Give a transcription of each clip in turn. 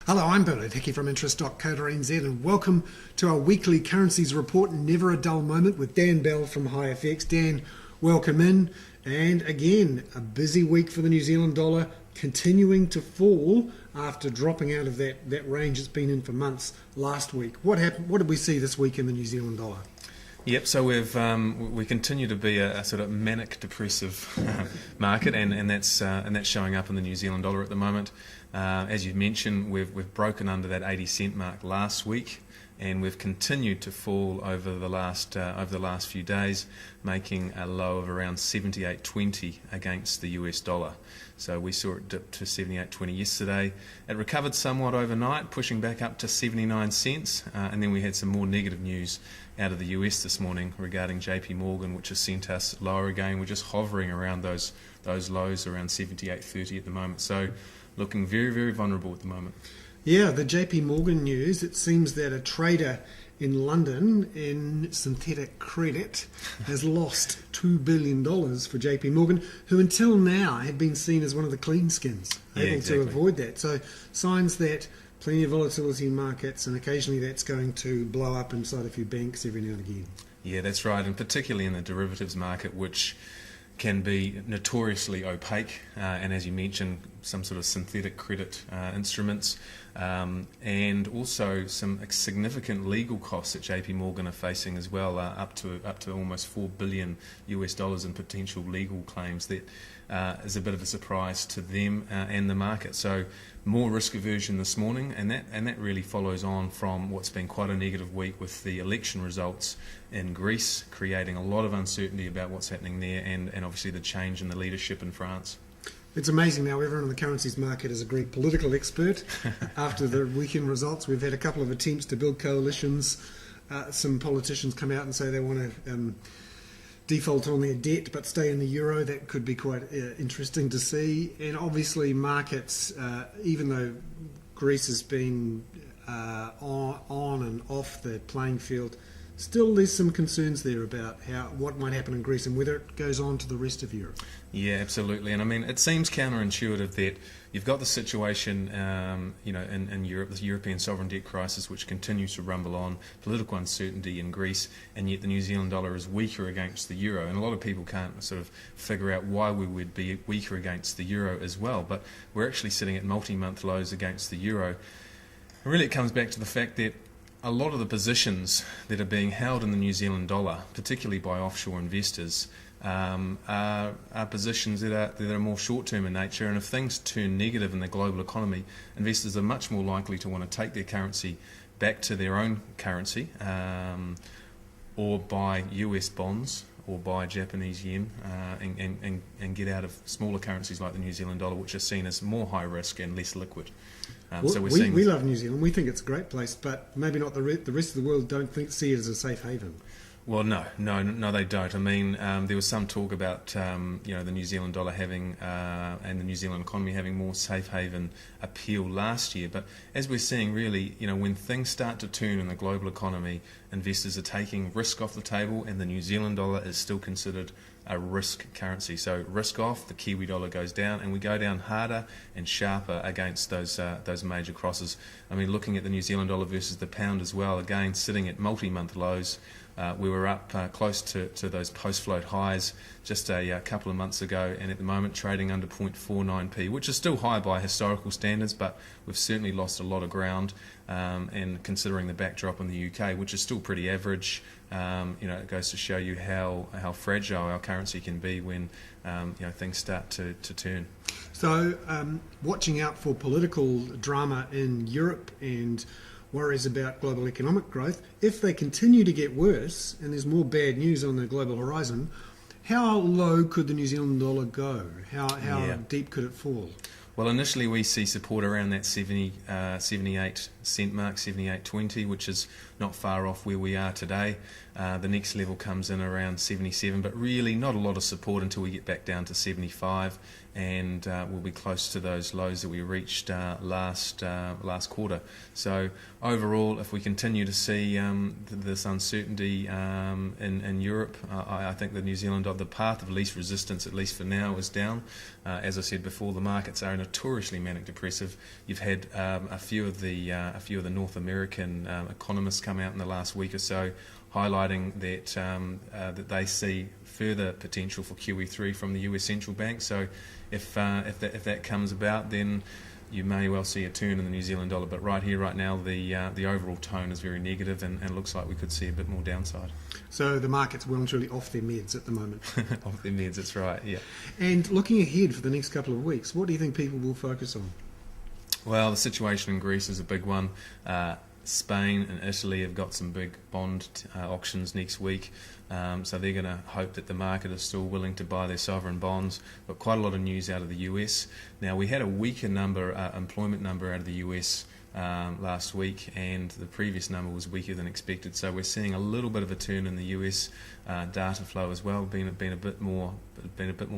Hello, I'm Bernard Hickey from interest.co.nz and welcome to our weekly currencies report, Never a Dull Moment, with Dan Bell from HiFX. Dan, welcome in. And again, a busy week for the New Zealand dollar, continuing to fall after dropping out of that range it's been in for months last week. What happened? What did we see this week in the New Zealand dollar? Yep, so we continue to be a sort of manic depressive market, and that's showing up in the New Zealand dollar at the moment. As you mentioned, we've broken under that 80 cent mark last week, and we've continued to fall over the last few days, making a low of around 78.20 against the US dollar. So we saw it dip to 78.20 yesterday. It recovered somewhat overnight, pushing back up to 79 cents, and then we had some more negative news out of the US this morning regarding JP Morgan, which has sent us lower again. We're just hovering around those lows around 78.30 at the moment. So looking very, very vulnerable at the moment. Yeah, the JP Morgan news, it seems that a trader in London in synthetic credit has lost $2 billion for JP Morgan, who until now had been seen as one of the clean skins, able to avoid that. So signs that plenty of volatility in markets, and occasionally that's going to blow up inside a few banks every now and again. Yeah, that's right, and particularly in the derivatives market, which can be notoriously opaque, and as you mentioned, some sort of synthetic credit instruments, and also some significant legal costs that JP Morgan are facing as well, up to almost $4 billion in potential legal claims. That is a bit of a surprise to them and the market. So more risk aversion this morning, and that really follows on from what's been quite a negative week with the election results in Greece, creating a lot of uncertainty about what's happening there, and obviously the change in the leadership in France. It's amazing now everyone in the currencies market is a great political expert. After the weekend results, we've had a couple of attempts to build coalitions. Some politicians come out and say they want to default on their debt but stay in the euro. That could be quite interesting to see. And obviously markets, even though Greece has been on and off the playing field, still there's some concerns there about what might happen in Greece and whether it goes on to the rest of Europe. Yeah, absolutely. And I mean, it seems counterintuitive that you've got the situation, in Europe, the European sovereign debt crisis, which continues to rumble on, political uncertainty in Greece, and yet the New Zealand dollar is weaker against the euro. And a lot of people can't sort of figure out why we would be weaker against the euro as well. But we're actually sitting at multi-month lows against the euro. And really, it comes back to the fact that a lot of the positions that are being held in the New Zealand dollar, particularly by offshore investors, are positions that are more short-term in nature, and if things turn negative in the global economy, investors are much more likely to want to take their currency back to their own currency, or buy US bonds or buy Japanese yen, and get out of smaller currencies like the New Zealand dollar, which are seen as more high risk and less liquid. So we love New Zealand. We think it's a great place, but maybe not the rest of the world don't see it as a safe haven. Well, no, they don't. I mean, there was some talk about the New Zealand dollar having and the New Zealand economy having more safe haven appeal last year. But as we're seeing, really, when things start to turn in the global economy, investors are taking risk off the table, and the New Zealand dollar is still considered a risk currency. So risk off, the Kiwi dollar goes down, and we go down harder and sharper against those major crosses. I mean, looking at the New Zealand dollar versus the pound as well, again sitting at multi-month lows. We were up close to those post-float highs just a couple of months ago, and at the moment trading under 0.49p, which is still high by historical standards, but we've certainly lost a lot of ground, and considering the backdrop in the UK, which is still pretty average, it goes to show you how fragile our currency can be when things start to turn. So watching out for political drama in Europe and worries about global economic growth. If they continue to get worse and there's more bad news on the global horizon, how low could the New Zealand dollar go? How deep could it fall? Well, initially we see support around that 78 cent mark, 78.20, which is not far off where we are today. The next level comes in around 77, but really not a lot of support until we get back down to 75, and we'll be close to those lows that we reached last quarter. So overall, if we continue to see this uncertainty in Europe, I think the New Zealand the path of least resistance, at least for now, is down. As I said before, the markets are notoriously manic depressive. You've had a few of the North American economists come out in the last week or so, highlighting that they see further potential for QE3 from the US central bank. So if that comes about, then you may well see a turn in the New Zealand dollar. But right here, right now, the overall tone is very negative, and looks like we could see a bit more downside. So the market's well and truly off their meds at the moment. Off their meds, that's right, yeah. And looking ahead for the next couple of weeks, what do you think people will focus on? Well, the situation in Greece is a big one. Spain and Italy have got some big bond auctions next week, so they're going to hope that the market is still willing to buy their sovereign bonds. But quite a lot of news out of the US. Now, we had a weaker employment number out of the US last week, and the previous number was weaker than expected. So we're seeing a little bit of a turn in the US data flow as well, being a bit more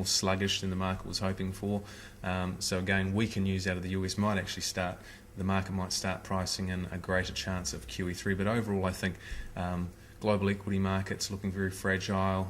sluggish than the market was hoping for. So again, weaker news out of the US might actually start. The market might start pricing in a greater chance of QE3, but overall, I think global equity markets looking very fragile.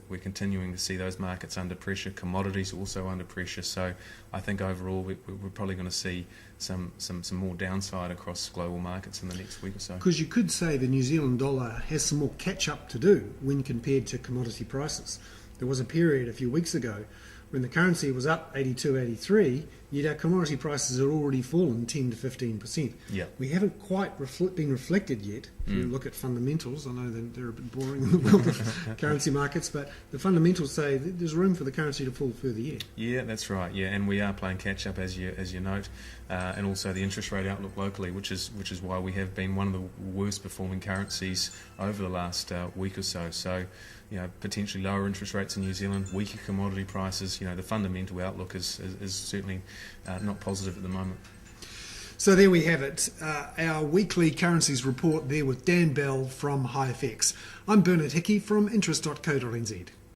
We're continuing to see those markets under pressure. Commodities also under pressure. So I think overall, we're probably going to see some more downside across global markets in the next week or so. Because you could say the New Zealand dollar has some more catch up to do when compared to commodity prices. There was a period a few weeks ago when the currency was up 82, 83, yet our commodity prices had already fallen 10 to 15%. Yeah. We haven't quite been reflected yet. If you look at fundamentals, I know that they're a bit boring in the world of currency markets, but the fundamentals say that there's room for the currency to fall further yet. Yeah, that's right. Yeah, and we are playing catch up, as you note, and also the interest rate outlook locally, which is why we have been one of the worst performing currencies over the last week or so. So, potentially lower interest rates in New Zealand, weaker commodity prices. The fundamental outlook is certainly not positive at the moment. So there we have it, our weekly currencies report there with Dan Bell from HiFX. I'm Bernard Hickey from interest.co.nz.